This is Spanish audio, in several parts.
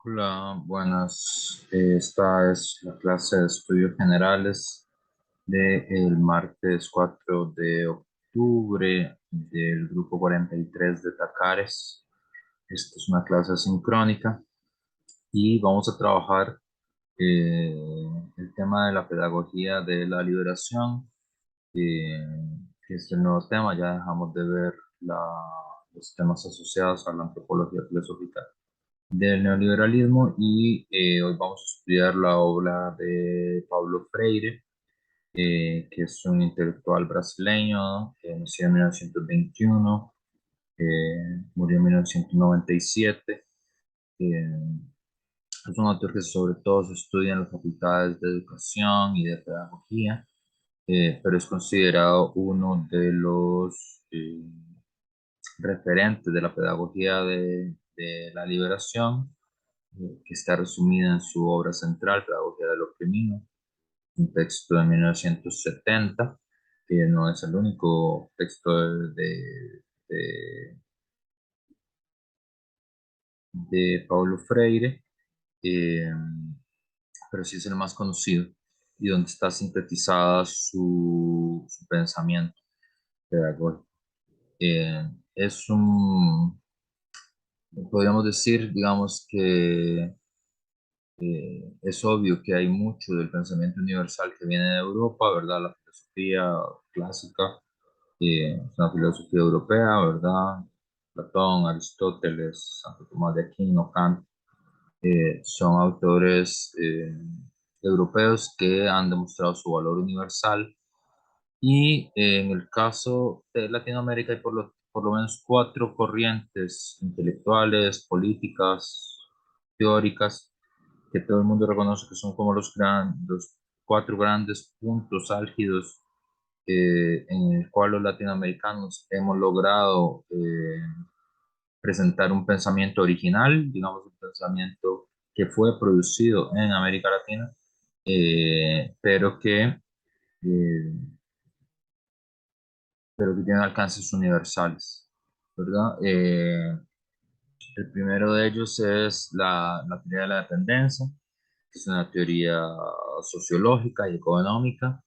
Hola, buenas. Esta es la clase de estudios generales del martes 4 de octubre del grupo 43 de Tacares. Esta es una clase sincrónica y vamos a trabajar eh, el tema de la pedagogía de la liberación, eh, que es el nuevo tema. Ya dejamos de ver los temas asociados a la antropología filosófica del neoliberalismo y hoy vamos a estudiar la obra de Paulo Freire, que es un intelectual brasileño, nació en 1921, murió en 1997. eh, es un autor que sobre todo se estudia en las facultades de educación y de pedagogía, pero es considerado uno de los referentes de la pedagogía de la liberación, que está resumida en su obra central, Pedagogía del Oprimido, un texto de 1970, que no es el único texto de, de Paulo Freire, eh, pero sí es el más conocido y donde está sintetizada su pensamiento pedagógico. Es un, podríamos decir, digamos que es obvio que hay mucho del pensamiento universal que viene de Europa, ¿verdad? La filosofía clásica, es una filosofía europea, ¿verdad? Platón, Aristóteles, Santo Tomás de Aquino, Kant, son autores europeos que han demostrado su valor universal. Y en el caso de Latinoamérica hay por lo menos cuatro corrientes intelectuales, políticas, teóricas, que todo el mundo reconoce que son como los cuatro grandes puntos álgidos, en el cual los latinoamericanos hemos logrado presentar un pensamiento original, digamos un pensamiento que fue producido en América Latina, pero eh, que tiene alcances universales, ¿verdad? El primero de ellos es la teoría de la dependencia, que es una teoría sociológica y económica,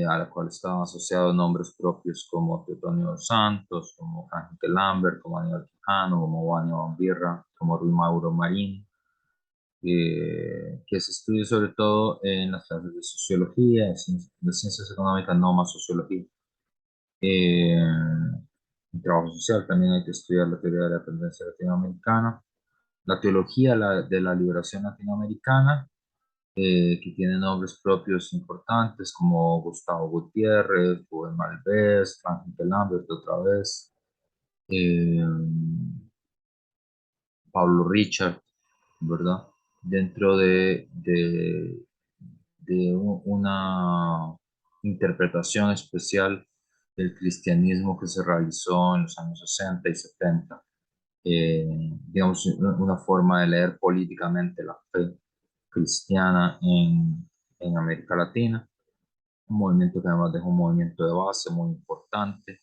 a la cual estaban asociados nombres propios como Teotonio dos Santos, como Frank Lambert, como Aníbal Quijano, como Wanya Van Birra, como Rui Mauro Marín, que se estudia sobre todo en las clases de sociología, de ciencias económicas, no más sociología. En trabajo social también hay que estudiar la teoría de la dependencia latinoamericana, la teología de la liberación latinoamericana, que tiene nombres propios importantes como Gustavo Gutiérrez, Rubén Malvés, Franklin Lambert otra vez, eh, Pablo Richard, ¿verdad? Dentro de una interpretación especial del cristianismo que se realizó en los años 60 y 70, digamos, una forma de leer políticamente la fe cristiana en América Latina, un movimiento que además dejó un movimiento de base muy importante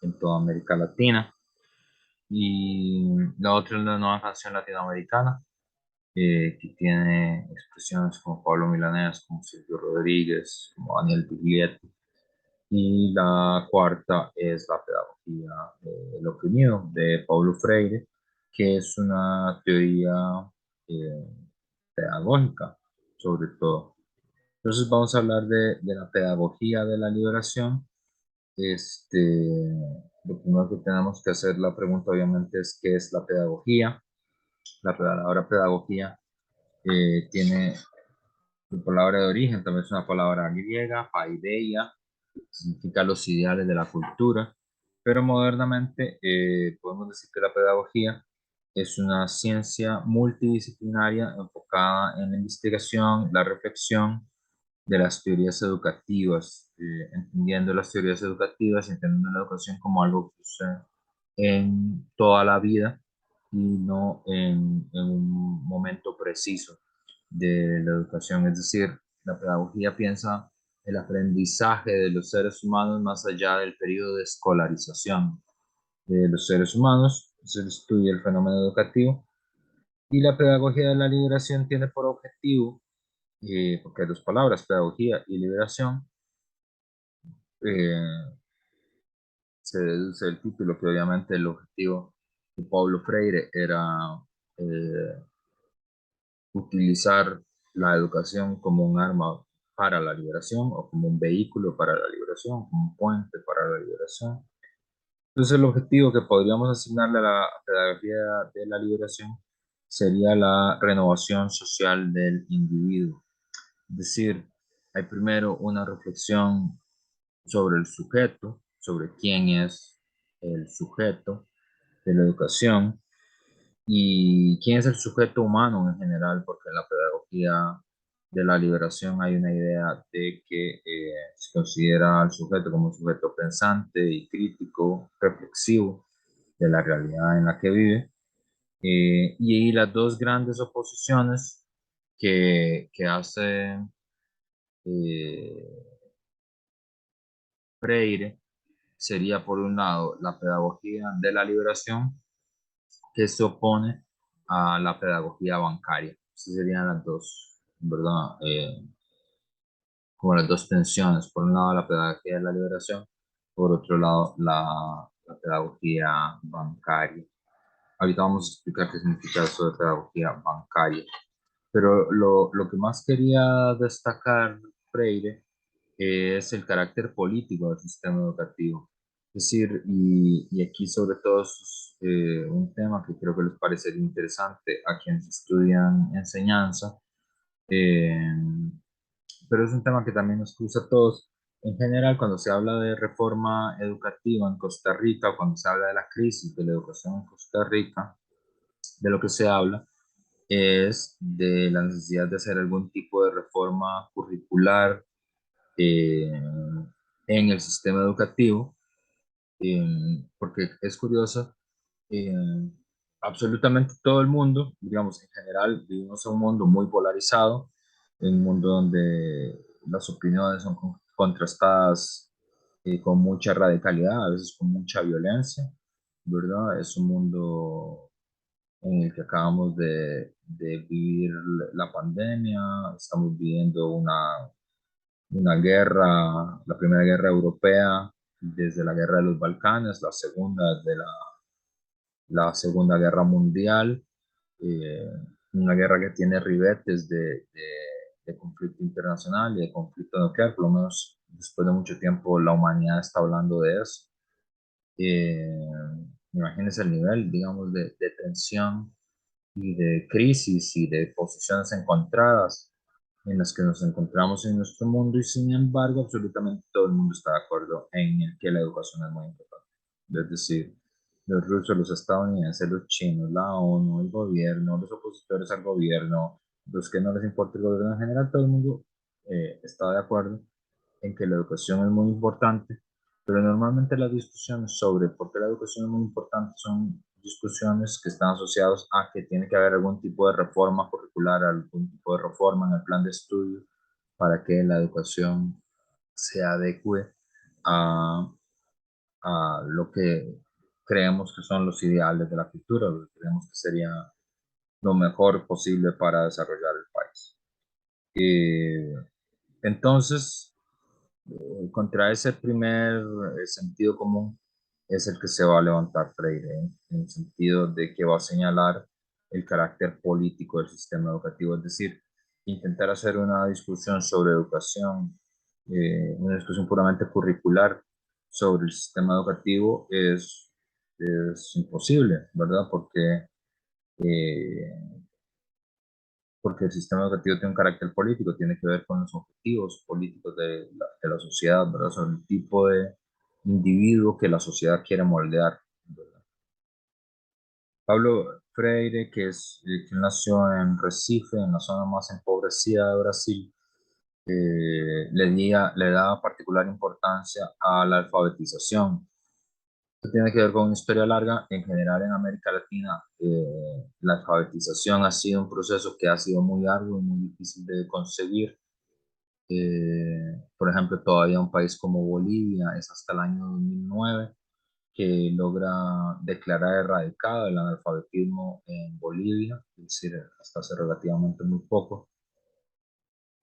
en toda América Latina. Y la otra es la nueva canción latinoamericana, que tiene expresiones como Pablo Milanés, como Silvio Rodríguez, como Daniel Biglietti. Y la cuarta es la pedagogía del oprimido de Paulo Freire, que es una teoría eh, pedagógica, sobre todo. Entonces vamos a hablar de la pedagogía de la liberación. Lo primero que tenemos que hacer la pregunta obviamente es ¿qué es la pedagogía? La palabra pedagogía tiene su palabra de origen, también es una palabra griega, paideia, significa los ideales de la cultura, pero modernamente podemos decir que la pedagogía es una ciencia multidisciplinaria enfocada en la investigación, la reflexión de las teorías educativas, entendiendo las teorías educativas, entendiendo la educación como algo que sucede en toda la vida y no en un momento preciso de la educación. Es decir, la pedagogía piensa el aprendizaje de los seres humanos más allá del periodo de escolarización de los seres humanos. Se estudia el fenómeno educativo Y la pedagogía de la liberación tiene por objetivo, porque hay dos palabras, pedagogía y liberación, eh, se deduce del título que obviamente el objetivo de Paulo Freire era eh, utilizar la educación como un arma para la liberación o como un vehículo para la liberación, como un puente para la liberación. Entonces el objetivo que podríamos asignarle a la pedagogía de la liberación sería la renovación social del individuo. Es decir, hay primero una reflexión sobre el sujeto, sobre quién es el sujeto de la educación y quién es el sujeto humano en general, porque en la pedagogía de la liberación hay una idea de que se considera al sujeto como un sujeto pensante y crítico, reflexivo de la realidad en la que vive. Y ahí las dos grandes oposiciones que hace eh, Freire sería por un lado la pedagogía de la liberación que se opone a la pedagogía bancaria. Esas serían las dos, ¿verdad? Como las dos tensiones. Por un lado la pedagogía de la liberación, por otro lado la pedagogía bancaria. Ahorita vamos a explicar qué significa eso de pedagogía bancaria. Pero lo que más quería destacar Freire es el carácter político del sistema educativo. Es decir, y aquí sobre todo es un tema que creo que les parecería interesante a quienes estudian enseñanza, eh, pero es un tema que también nos cruza a todos. En general, cuando se habla de reforma educativa en Costa Rica, o cuando se habla de la crisis de la educación en Costa Rica, de lo que se habla es de la necesidad de hacer algún tipo de reforma curricular eh, en el sistema educativo, porque es curioso, eh, absolutamente todo el mundo, digamos, en general, vivimos en un mundo muy polarizado, en un mundo donde las opiniones son contrastadas con mucha radicalidad, a veces con mucha violencia, ¿verdad? Es un mundo en el que acabamos de vivir la pandemia, estamos viviendo una guerra, la primera guerra europea desde la guerra de los Balcanes, la segunda de la Segunda Guerra Mundial, eh, una guerra que tiene ribetes de conflicto internacional y de conflicto nuclear, por lo menos después de mucho tiempo la humanidad está hablando de eso. Eh, Imagínense el nivel, digamos, de tensión y de crisis y de posiciones encontradas en las que nos encontramos en nuestro mundo y sin embargo absolutamente todo el mundo está de acuerdo en el que la educación es muy importante. Es decir, los rusos, los estadounidenses, los chinos, la ONU, el gobierno, los opositores al gobierno, los que no les importa el gobierno en general, todo el mundo está de acuerdo en que la educación es muy importante, pero normalmente las discusiones sobre por qué la educación es muy importante son discusiones que están asociadas a que tiene que haber algún tipo de reforma curricular, algún tipo de reforma en el plan de estudio para que la educación se adecue a, a lo que creemos que son los ideales de la cultura, lo que creemos que sería lo mejor posible para desarrollar el país. Eh, entonces, contra ese primer sentido común es el que se va a levantar Freire, en el sentido de que va a señalar el carácter político del sistema educativo, es decir, intentar hacer una discusión sobre educación, una discusión puramente curricular sobre el sistema educativo es imposible, ¿verdad? Eh, porque el sistema educativo tiene un carácter político, tiene que ver con los objetivos políticos de la sociedad, ¿verdad? Sobre el tipo de individuo que la sociedad quiere moldear, ¿verdad? Pablo Freire, que nació en Recife, en la zona más empobrecida de Brasil, le daba particular importancia a la alfabetización. Esto tiene que ver con una historia larga. En general, en América Latina, la alfabetización ha sido un proceso que ha sido muy arduo y muy difícil de conseguir. Por ejemplo, todavía un país como Bolivia es hasta el año 2009 que logra declarar erradicado el analfabetismo en Bolivia, es decir, hasta hace relativamente muy poco.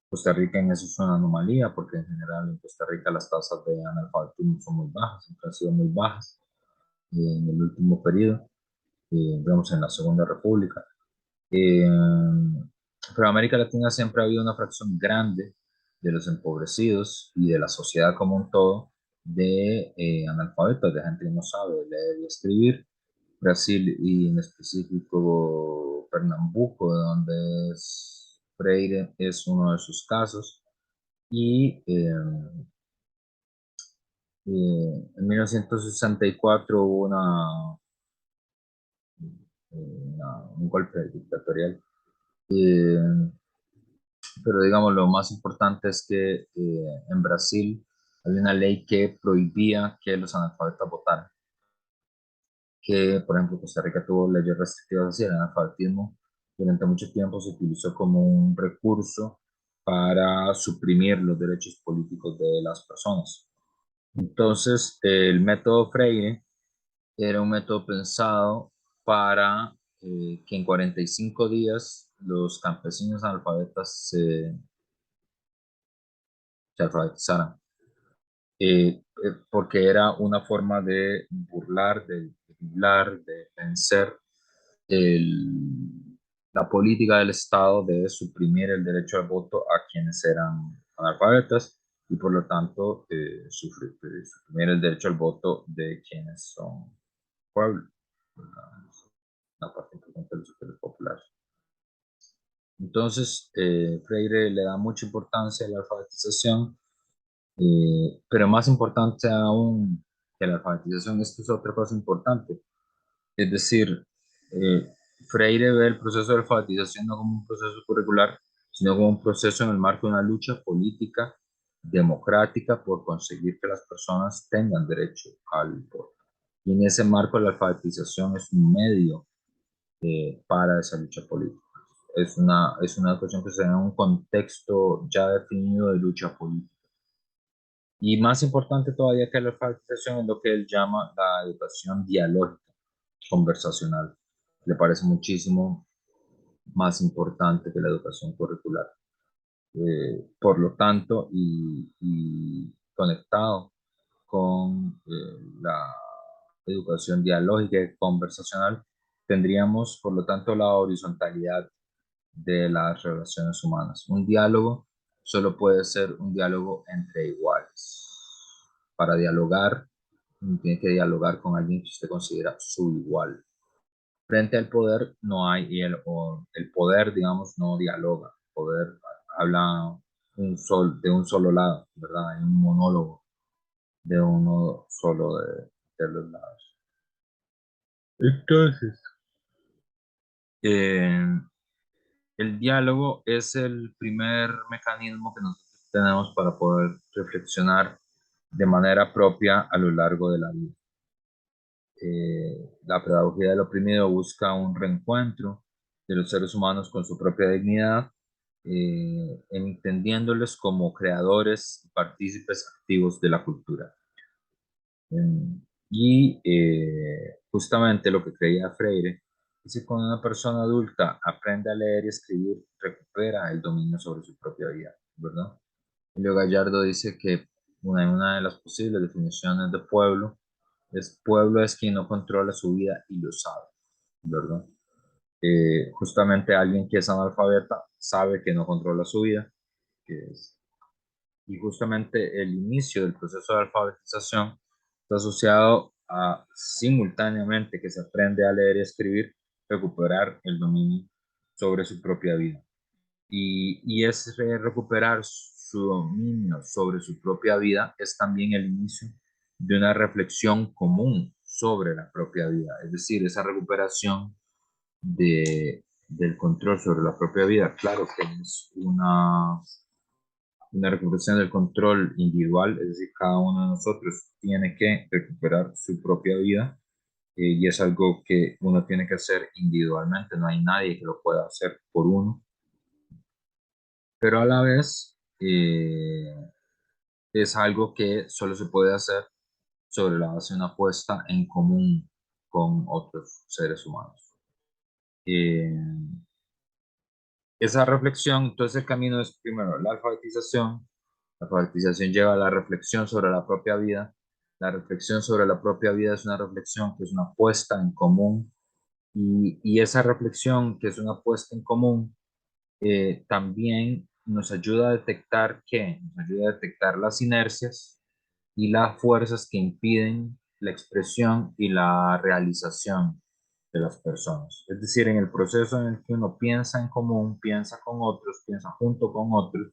Costa Rica en eso es una anomalía, porque en general en Costa Rica las tasas de analfabetismo son muy bajas, siempre han sido muy bajas en el último periodo, digamos en la Segunda República. Eh, pero en América Latina siempre ha habido una fracción grande de los empobrecidos y de la sociedad como un todo de analfabetos, de gente que no sabe leer y escribir. Brasil y en específico Pernambuco, de donde es Freire, es uno de sus casos. Y en 1964 hubo un golpe dictatorial. Eh, pero digamos, lo más importante es que en Brasil había una ley que prohibía que los analfabetas votaran. Que, por ejemplo, Costa Rica tuvo leyes restrictivas hacia el analfabetismo. Durante mucho tiempo se utilizó como un recurso para suprimir los derechos políticos de las personas. Entonces, el método Freire era un método pensado para que en 45 días los campesinos analfabetas se alfabetizaran. Porque era una forma de burlar, de vencer la política del Estado de suprimir el derecho al voto a quienes eran analfabetas y por lo tanto suprimir el derecho al voto de quienes son pueblo, una parte importante de los sectores populares. Entonces, Freire le da mucha importancia a la alfabetización, pero más importante aún que la alfabetización, esto es otra cosa importante. Es decir, eh, Freire ve el proceso de alfabetización no como un proceso curricular, sino como un proceso en el marco de una lucha política democrática por conseguir que las personas tengan derecho al voto. Y en ese marco la alfabetización es un medio para esa lucha política. Es una cuestión que se da en un contexto ya definido de lucha política. Y más importante todavía que la alfabetización es lo que él llama la educación dialógica, conversacional. Le parece muchísimo más importante que la educación curricular. Por lo tanto, y conectado con la educación dialógica y conversacional, tendríamos, por lo tanto, la horizontalidad de las relaciones humanas. Un diálogo solo puede ser un diálogo entre iguales. Para dialogar, uno tiene que dialogar con alguien que usted considera su igual. Frente al poder no hay, el poder, digamos, no dialoga. El poder habla de un solo lado, ¿verdad? Hay un monólogo de uno solo de los lados. Entonces, eh, el diálogo es el primer mecanismo que nosotros tenemos para poder reflexionar de manera propia a lo largo de la vida. La pedagogía del oprimido busca un reencuentro de los seres humanos con su propia dignidad, entendiéndoles como creadores y partícipes activos de la cultura. Justamente lo que creía Freire es que cuando una persona adulta aprende a leer y escribir, recupera el dominio sobre su propia vida, ¿verdad? Julio Gallardo dice que una de las posibles definiciones de pueblo es quien no controla su vida y lo sabe, ¿verdad? Justamente alguien que es analfabeta sabe que no controla su vida, que es y justamente el inicio del proceso de alfabetización está asociado a simultáneamente que se aprende a leer y escribir, recuperar el dominio sobre su propia vida. Y ese recuperar su dominio sobre su propia vida es también el inicio de una reflexión común sobre la propia vida, es decir, esa recuperación del control sobre la propia vida. Claro que es una recuperación del control individual, es decir, cada uno de nosotros tiene que recuperar su propia vida y es algo que uno tiene que hacer individualmente, no hay nadie que lo pueda hacer por uno, pero a la vez es algo que solo se puede hacer sobre la base de una puesta en común con otros seres humanos. Eh, esa reflexión, entonces el camino es primero la alfabetización. La alfabetización lleva a la reflexión sobre la propia vida. La reflexión sobre la propia vida es una reflexión que es una puesta en común y esa reflexión que es una puesta en común también nos ayuda a detectar qué, nos ayuda a detectar las inercias y las fuerzas que impiden la expresión y la realización de las personas. Es decir, en el proceso en el que uno piensa en común, piensa con otros, piensa junto con otros,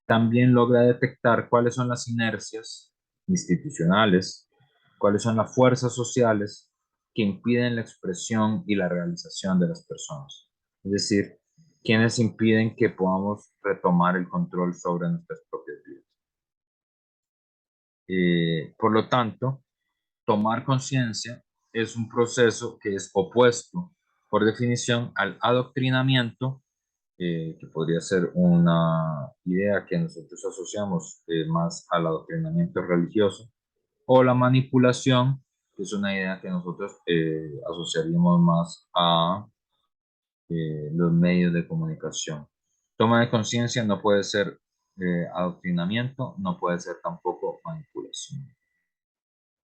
también logra detectar cuáles son las inercias institucionales, cuáles son las fuerzas sociales que impiden la expresión y la realización de las personas. Es decir, quienes impiden que podamos retomar el control sobre nuestras propias vidas. Por lo tanto, tomar conciencia es un proceso que es opuesto, por definición, al adoctrinamiento, que podría ser una idea que nosotros asociamos más al adoctrinamiento religioso, o la manipulación, que es una idea que nosotros asociaríamos más a los medios de comunicación. Toma de conciencia no puede ser adoctrinamiento, no puede ser tampoco manipulación.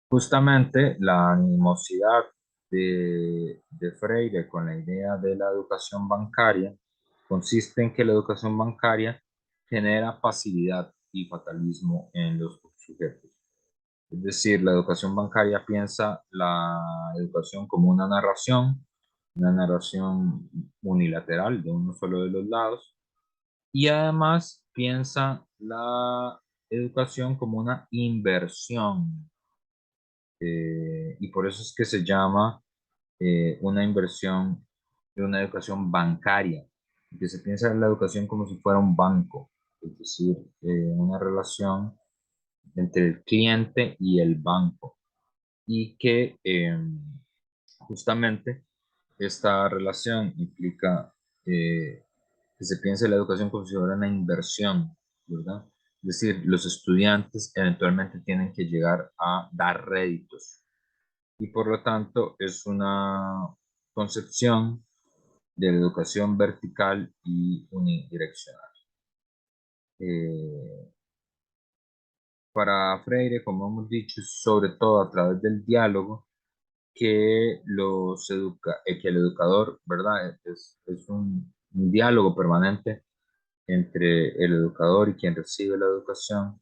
Justamente la animosidad de Freire con la idea de la educación bancaria consiste en que la educación bancaria genera pasividad y fatalismo en los sujetos. Es decir, la educación bancaria piensa la educación como una narración unilateral de uno solo de los lados, y además piensa la educación como una inversión y por eso es que se llama una inversión de una educación bancaria, que se piensa en la educación como si fuera un banco, es decir, una relación entre el cliente y el banco, y que justamente esta relación implica que se piense la educación como si fuera una inversión, ¿verdad? Es decir, los estudiantes eventualmente tienen que llegar a dar réditos y por lo tanto es una concepción de la educación vertical y unidireccional. Eh, para Freire, como hemos dicho, es sobre todo a través del diálogo que, que el educador, ¿verdad? Es un diálogo permanente entre el educador y quien recibe la educación,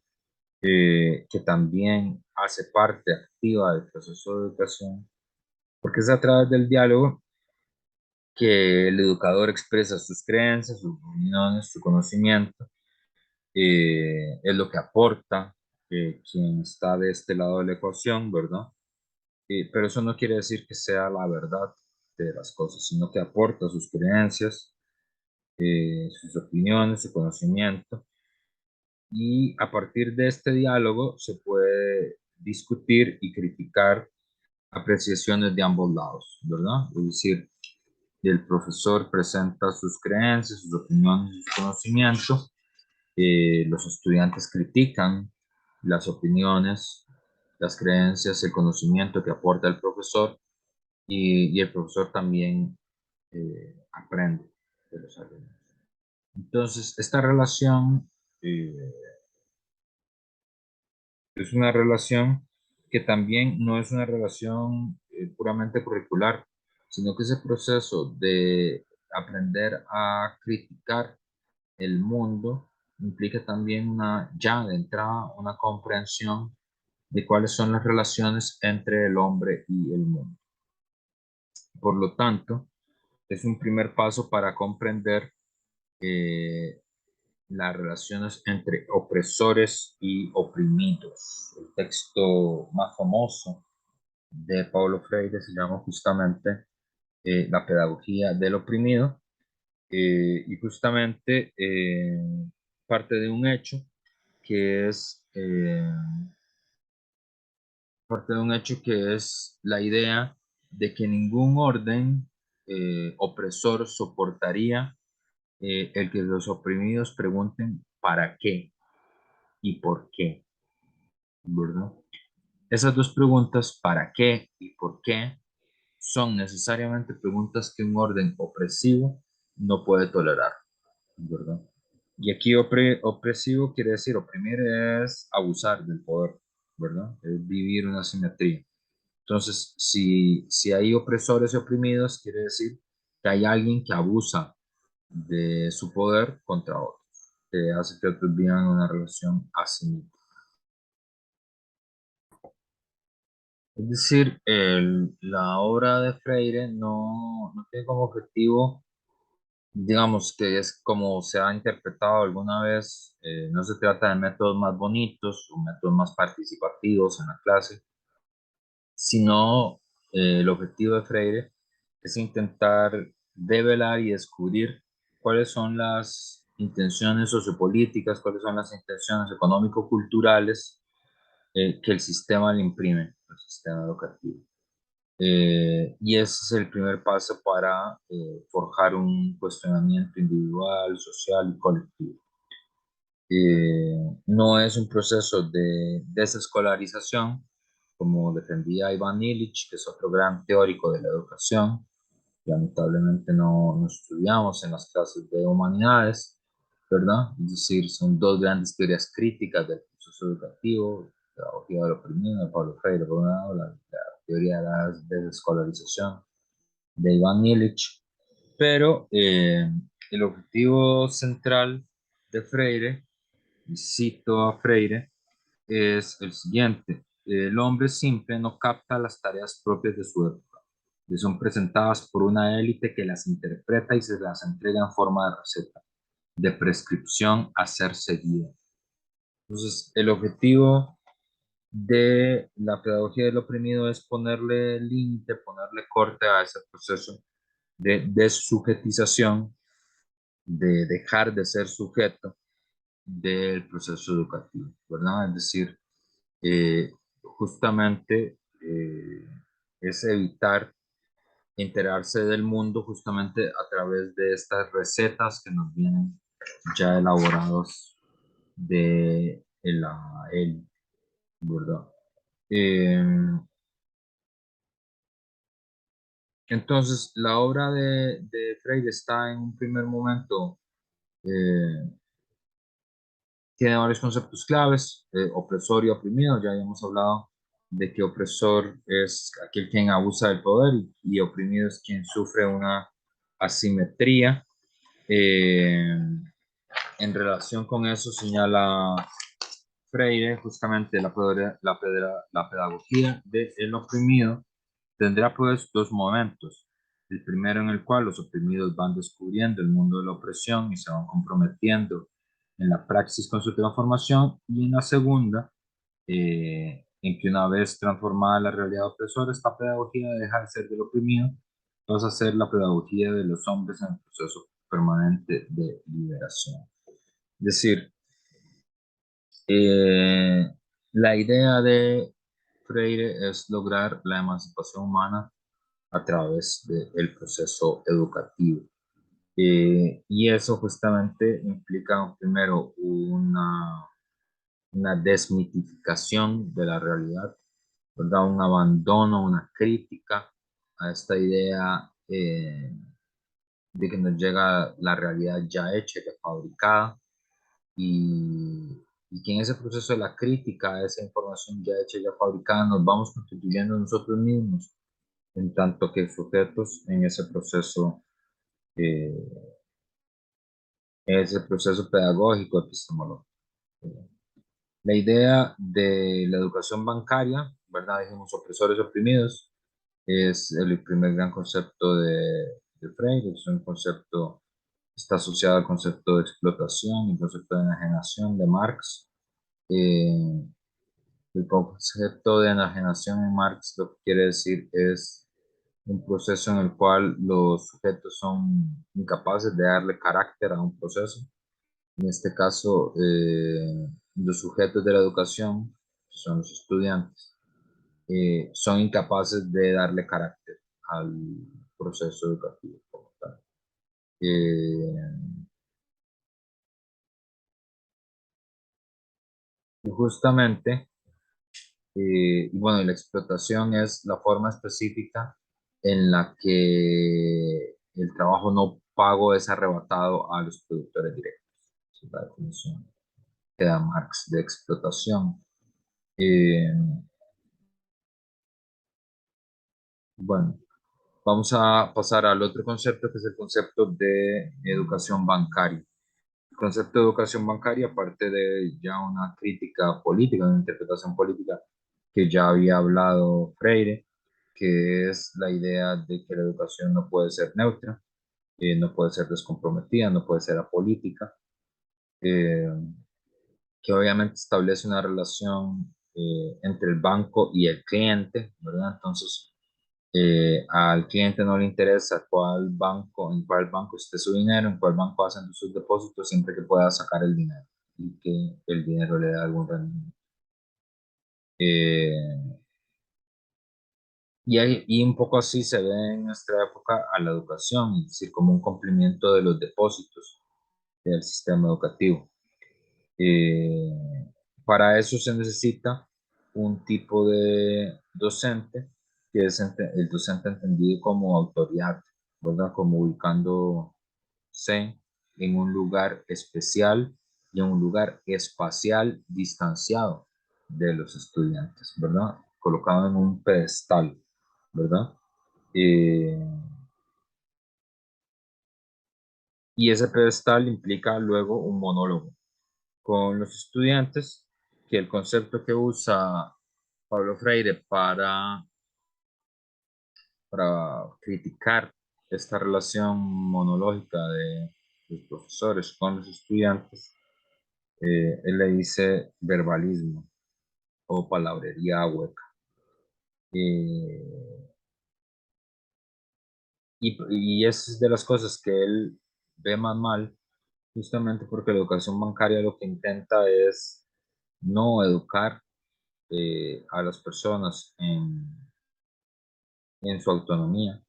que también hace parte activa del proceso de educación, porque es a través del diálogo que el educador expresa sus creencias, sus opiniones, su conocimiento, es lo que aporta quien está de este lado de la ecuación, ¿verdad? Pero eso no quiere decir que sea la verdad de las cosas, sino que aporta sus creencias, sus opiniones, su conocimiento, y a partir de este diálogo se puede discutir y criticar apreciaciones de ambos lados, ¿verdad? Es decir, el profesor presenta sus creencias, sus opiniones, sus conocimientos, los estudiantes critican las opiniones, las creencias, el conocimiento que aporta el profesor y el profesor también aprende de los alumnos. Entonces, esta relación eh, es una relación que también no es una relación puramente curricular, sino que ese proceso de aprender a criticar el mundo implica también ya de entrada, una comprensión de cuáles son las relaciones entre el hombre y el mundo. Por lo tanto, es un primer paso para comprender eh, las relaciones entre opresores y oprimidos. El texto más famoso de Paulo Freire se llama justamente La pedagogía del oprimido, y justamente parte de un hecho que es parte de un hecho que es la idea de que ningún orden opresor soportaría el que los oprimidos pregunten para qué y por qué, ¿verdad? Esas dos preguntas, ¿para qué y por qué? Son necesariamente preguntas que un orden opresivo no puede tolerar, ¿verdad? Y aquí opresivo quiere decir, oprimir es abusar del poder, ¿verdad? Es vivir una asimetría. Entonces, si hay opresores y oprimidos, quiere decir que hay alguien que abusa de su poder contra otros, que hace que otros vivan una relación asimétrica. Es decir, la obra de Freire no tiene como objetivo, digamos, que es como se ha interpretado alguna vez, no se trata de métodos más bonitos o métodos más participativos en la clase, sino el objetivo de Freire es intentar develar y descubrir cuáles son las intenciones sociopolíticas, cuáles son las intenciones económico-culturales que el sistema le imprime, el sistema educativo. Y ese es el primer paso para forjar un cuestionamiento individual, social y colectivo. No es un proceso de desescolarización, como defendía Iván Illich, que es otro gran teórico de la educación. Lamentablemente no estudiamos en las clases de humanidades, ¿verdad? Es decir, son dos grandes teorías críticas del proceso educativo, la pedagogía del oprimido de Pablo Freire, por un lado, la teoría de la desescolarización de Iván Illich, pero el objetivo central de Freire, y cito a Freire, es el siguiente: el hombre simple no capta las tareas propias de su época, que son presentadas por una élite que las interpreta y se las entrega en forma de receta, de prescripción a ser seguida. Entonces, el objetivo de la pedagogía del oprimido es ponerle límite, ponerle corte a ese proceso de desubjetización, de dejar de ser sujeto del proceso educativo, ¿verdad? Es decir, justamente es evitar enterarse del mundo justamente a través de estas recetas que nos vienen ya elaborados de la élite, ¿verdad? Eh, entonces, la obra de Freire está en un primer momento, eh, tiene varios conceptos claves: opresor y oprimido. Ya habíamos hablado de que opresor es aquel quien abusa del poder y oprimido es quien sufre una asimetría. Eh, en relación con eso señala Freire justamente la pedagogía del oprimido tendrá pues dos momentos. El primero, en el cual los oprimidos van descubriendo el mundo de la opresión y se van comprometiendo en la praxis con su transformación, y en la segunda, en que una vez transformada la realidad opresora, esta pedagogía deja de ser del oprimido, pasa a ser la pedagogía de los hombres en el proceso permanente de liberación. Es decir, eh, la idea de Freire es lograr la emancipación humana a través del proceso educativo. Y eso justamente implica primero una desmitificación de la realidad, ¿verdad? Un abandono, una crítica a esta idea de que nos llega la realidad ya hecha, ya fabricada, y que en ese proceso de la crítica a esa información ya hecha, ya fabricada, nos vamos constituyendo nosotros mismos, en tanto que sujetos eh, en ese proceso pedagógico epistemológico. La idea de la educación bancaria, ¿verdad? Dijimos opresores y oprimidos, es el primer gran concepto de Freire. Es un concepto, está asociado al concepto de explotación, el concepto de enajenación de Marx. Eh, el concepto de enajenación en Marx lo que quiere decir es un proceso en el cual los sujetos son incapaces de darle carácter a un proceso. En este caso, los sujetos de la educación, que son los estudiantes, son incapaces de darle carácter al proceso educativo como tal. Eh, y justamente Y bueno, y la explotación es la forma específica en la que el trabajo no pago es arrebatado a los productores directos. Esa es la definición que da Marx de explotación. Eh, bueno, vamos a pasar al otro concepto, que es el concepto de educación bancaria. El concepto de educación bancaria, aparte de ya una crítica política, una interpretación política que ya había hablado Freire, que es la idea de que la educación no puede ser neutra, no puede ser descomprometida, no puede ser apolítica, eh, que obviamente establece una relación entre el banco y el cliente, ¿verdad? Entonces, al cliente no le interesa cuál banco, en cuál banco esté su dinero, en cuál banco hacen sus depósitos, siempre que pueda sacar el dinero y que el dinero le dé algún rendimiento. Eh, y un poco así se ve en nuestra época a la educación, es decir, como un cumplimiento de los depósitos del sistema educativo. Eh, para eso se necesita un tipo de docente, que es el docente entendido como autoridad, ¿verdad? Como ubicándose en un lugar especial y en un lugar espacial distanciado de los estudiantes, ¿verdad? Colocado en un pedestal, ¿verdad? Eh, y ese pedestal implica luego un monólogo con los estudiantes, que el concepto que usa Pablo Freire para criticar esta relación monológica de los profesores con los estudiantes, él le dice verbalismo o palabrería hueca. Eh, y es de las cosas que él ve más mal, justamente porque la educación bancaria lo que intenta es no educar a las personas en su autonomía,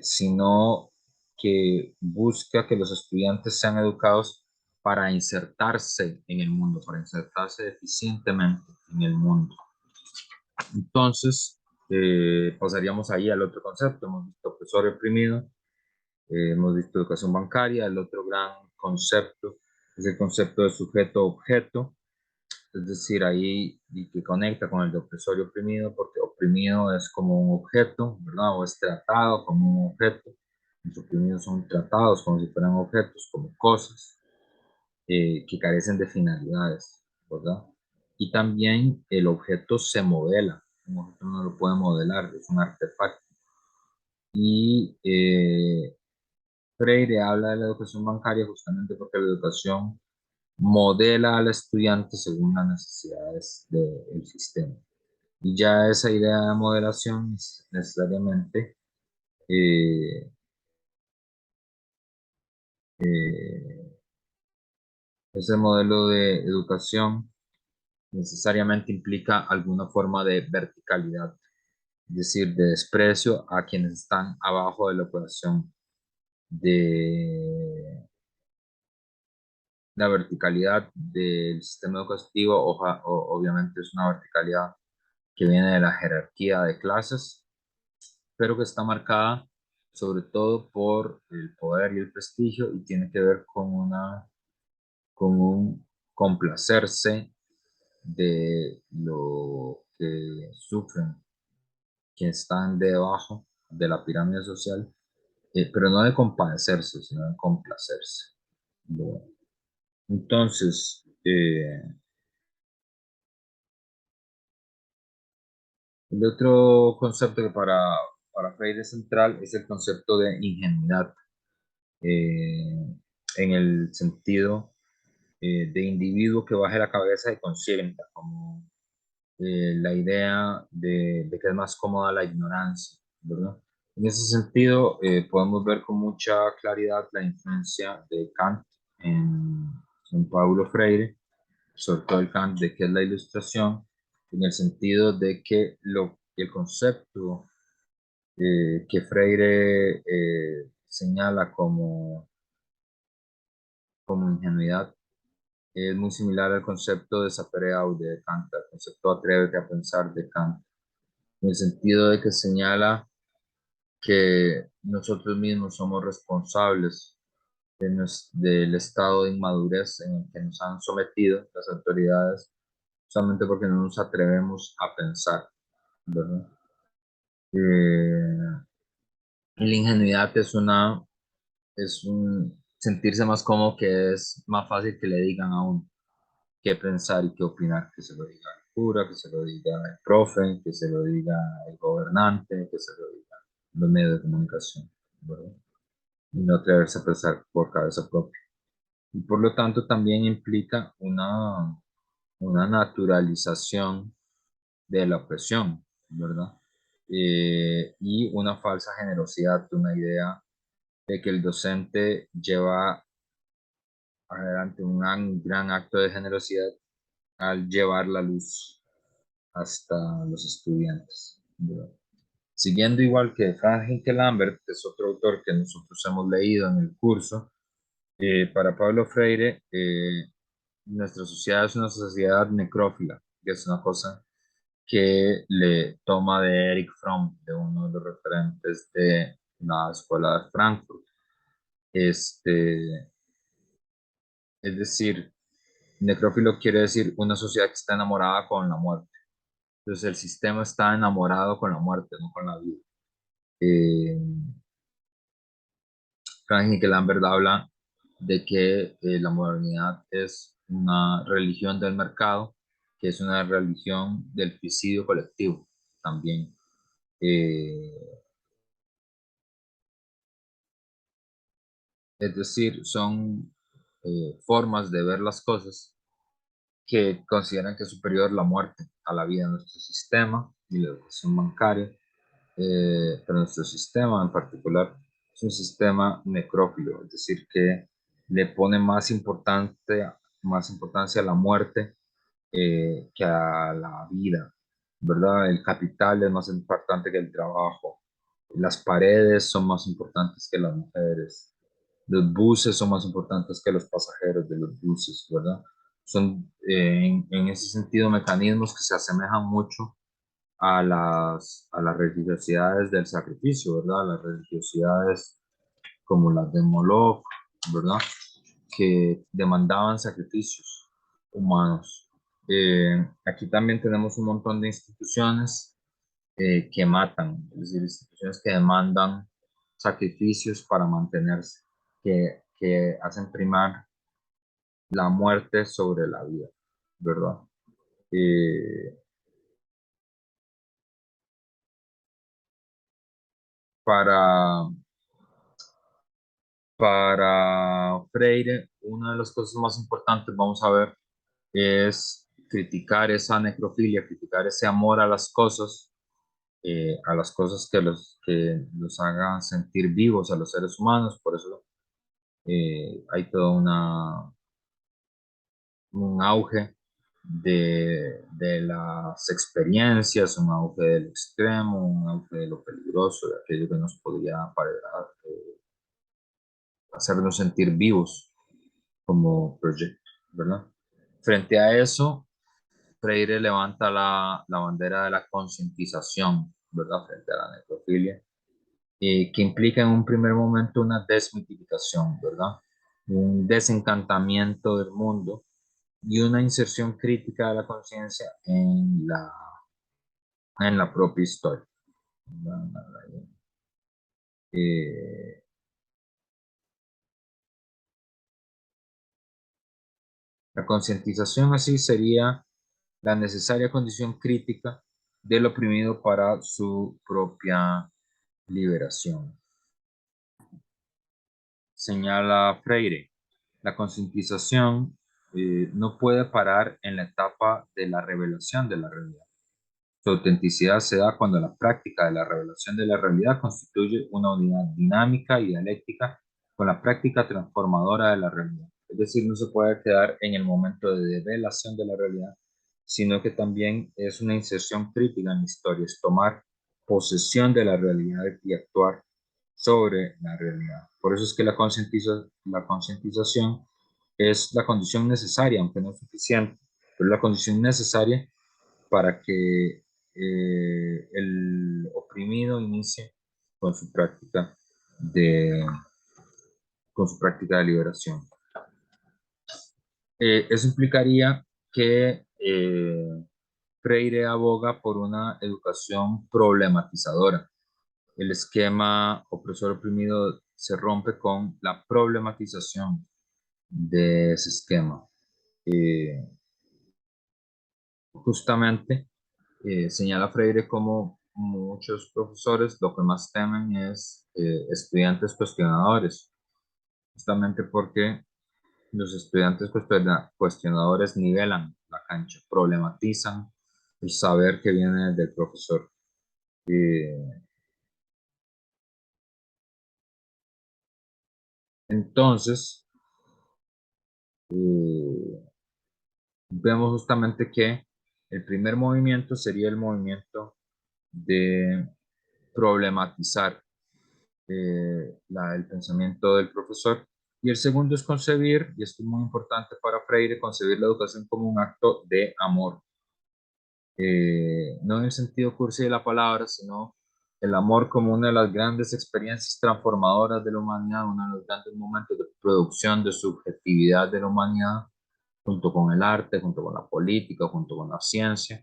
sino que busca que los estudiantes sean educados para insertarse en el mundo, para insertarse eficientemente en el mundo. Entonces, pasaríamos ahí al otro concepto. Hemos visto profesor oprimido, hemos visto educación bancaria, el otro gran concepto es el concepto de sujeto-objeto, es decir, ahí y que conecta con el de opresor y oprimido, porque oprimido es como un objeto, ¿verdad? O es tratado como un objeto. Los oprimidos son tratados como si fueran objetos, como cosas que carecen de finalidades, ¿verdad? Y también el objeto se modela, un objeto no lo puede modelar, es un artefacto. Y Freire habla de la educación bancaria justamente porque la educación modela al estudiante según las necesidades del sistema. Y ya esa idea de modelación necesariamente eh, eh, ese modelo de educación necesariamente implica alguna forma de verticalidad, es decir, de desprecio a quienes están abajo de la operación de la verticalidad del sistema educativo, obviamente es una verticalidad que viene de la jerarquía de clases, pero que está marcada sobre todo por el poder y el prestigio y tiene que ver con un complacerse de lo que sufren quienes están debajo de la pirámide social, pero no de compadecerse, sino de complacerse. Bueno, entonces, el otro concepto que para Freire es central es el concepto de ingenuidad, eh, en el sentido de individuo que baje la cabeza y consienta, como la idea de que es más cómoda la ignorancia, ¿verdad? En ese sentido, podemos ver con mucha claridad la influencia de Kant en, en Paulo Freire, sobre todo el Kant de qué es la ilustración, en el sentido de que el concepto que Freire señala como ingenuidad Es muy similar al concepto de sapere aude de Kant, al concepto atrévete a pensar de Kant, en el sentido de que señala que nosotros mismos somos responsables del estado de inmadurez en el que nos han sometido las autoridades, solamente porque no nos atrevemos a pensar, ¿verdad? Eh, y la ingenuidad es un sentirse más cómodo, que es más fácil que le digan a uno qué pensar y qué opinar, que se lo diga el cura, que se lo diga el profe, que se lo diga el gobernante, que se lo diga los medios de comunicación, ¿verdad? Y no atreverse a pensar por cabeza propia. Y por lo tanto también implica una naturalización de la opresión, ¿verdad? Y una falsa generosidad, una idea de que el docente lleva adelante un gran acto de generosidad al llevar la luz hasta los estudiantes, ¿verdad? Siguiendo igual que Frank Lambert, que es otro autor que nosotros hemos leído en el curso, para Pablo Freire, nuestra sociedad es una sociedad necrófila, que es una cosa que le toma de Eric Fromm, de uno de los referentes de la escuela de Frankfurt. Este, es decir, necrófilo quiere decir una sociedad que está enamorada con la muerte. Entonces el sistema está enamorado con la muerte, no con la vida. Eh, Frank Lambert habla de que la modernidad es una religión del mercado, que es una religión del suicidio colectivo también. Eh, es decir, son formas de ver las cosas que consideran que es superior la muerte a la vida en nuestro sistema y la educación bancaria, pero nuestro sistema en particular es un sistema necrófilo, es decir, que le pone más importancia a la muerte que a la vida, ¿verdad? El capital es más importante que el trabajo, las paredes son más importantes que las mujeres, los buses son más importantes que los pasajeros de los buses, ¿verdad? Son en ese sentido mecanismos que se asemejan mucho a las religiosidades del sacrificio, ¿verdad? Las religiosidades como las de Moloch, ¿verdad? Que demandaban sacrificios humanos. Aquí también tenemos un montón de instituciones que matan, es decir, instituciones que demandan sacrificios para mantenerse, que hacen primar la muerte sobre la vida, ¿verdad? Eh, para, para Freire, una de las cosas más importantes, vamos a ver, es criticar esa necrofilia, criticar ese amor a las cosas que los hagan sentir vivos a los seres humanos. Por eso hay todo un auge de las experiencias, un auge del extremo, un auge de lo peligroso, de aquello que nos podría hacernos sentir vivos como proyecto, ¿verdad? Frente a eso, Freire levanta la bandera de la concientización, ¿verdad? Frente a la necrofilia, que implica en un primer momento una desmitificación, ¿verdad? Un desencantamiento del mundo y una inserción crítica de la conciencia en la propia historia. Eh, la concientización así sería la necesaria condición crítica del oprimido para su propia liberación. Señala Freire, la concientización no puede parar en la etapa de la revelación de la realidad. Su autenticidad se da cuando la práctica de la revelación de la realidad constituye una unidad dinámica y dialéctica con la práctica transformadora de la realidad. Es decir, no se puede quedar en el momento de revelación de la realidad, sino que también es una inserción crítica en la historia, es tomar posesión de la realidad y actuar sobre la realidad. Por eso es que la concientización es la condición necesaria, aunque no es suficiente, pero es la condición necesaria para que el oprimido inicie con su práctica de, con su práctica de liberación. Eso implicaría que Freire aboga por una educación problematizadora. El esquema opresor-oprimido se rompe con la problematización de ese esquema. Eh, Justamente señala Freire como muchos profesores lo que más temen es estudiantes cuestionadores, justamente porque los estudiantes cuestionadores nivelan la cancha, problematizan el saber que viene del profesor. Eh, entonces, eh, vemos justamente que el primer movimiento sería el movimiento de problematizar el pensamiento del profesor. Y el segundo es concebir, y esto es muy importante para Freire, concebir la educación como un acto de amor. No en el sentido cursi de la palabra, sino el amor como una de las grandes experiencias transformadoras de la humanidad, uno de los grandes momentos de producción de subjetividad de la humanidad, junto con el arte, junto con la política, junto con la ciencia.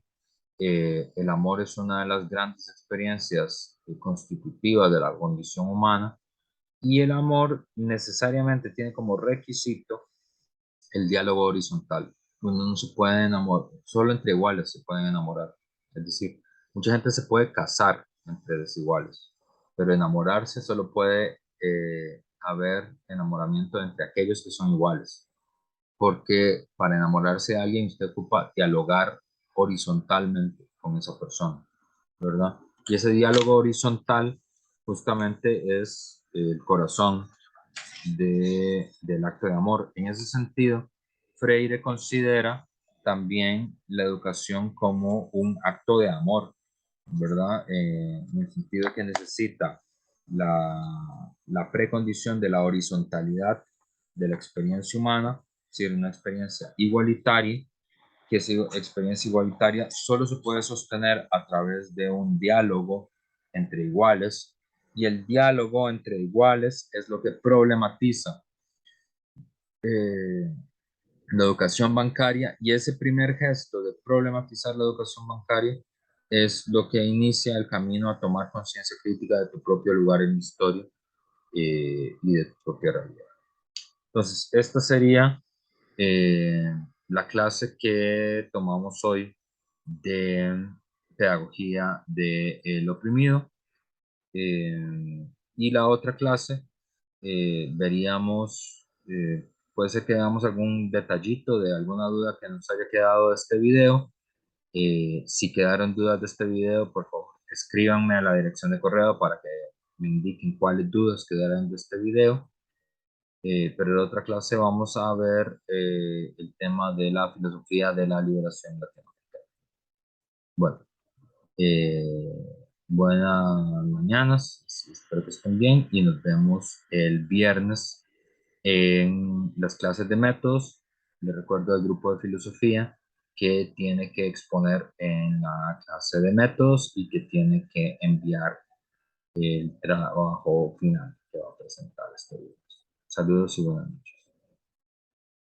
El amor es una de las grandes experiencias constitutivas de la condición humana y el amor necesariamente tiene como requisito el diálogo horizontal. Uno no se puede enamorar, solo entre iguales se pueden enamorar. Es decir, mucha gente se puede casar entre desiguales, pero enamorarse solo puede haber enamoramiento entre aquellos que son iguales, porque para enamorarse de alguien usted ocupa dialogar horizontalmente con esa persona, ¿verdad? Y ese diálogo horizontal justamente es el corazón del acto de amor. En ese sentido, Freire considera también la educación como un acto de amor, ¿verdad? En el sentido que necesita la precondición de la horizontalidad de la experiencia humana, es decir, una experiencia igualitaria, que esa experiencia igualitaria solo se puede sostener a través de un diálogo entre iguales, y el diálogo entre iguales es lo que problematiza eh, la educación bancaria, y ese primer gesto de problematizar la educación bancaria es lo que inicia el camino a tomar conciencia crítica de tu propio lugar en la historia y de tu propia realidad. Entonces, esta sería eh, la clase que tomamos hoy de pedagogía del oprimido. Y la otra clase veríamos, puede ser que veamos algún detallito de alguna duda que nos haya quedado de este video. Si quedaron dudas de este video, por favor, escríbanme a la dirección de correo para que me indiquen cuáles dudas quedaron de este video. Pero en la otra clase vamos a ver el tema de la filosofía de la liberación latinoamericana. Bueno, eh, buenas mañanas, espero que estén bien y nos vemos el viernes en las clases de métodos. Les recuerdo el grupo de filosofía que tiene que exponer en la clase de métodos y que tiene que enviar el trabajo final que va a presentar este video. Saludos y buenas noches.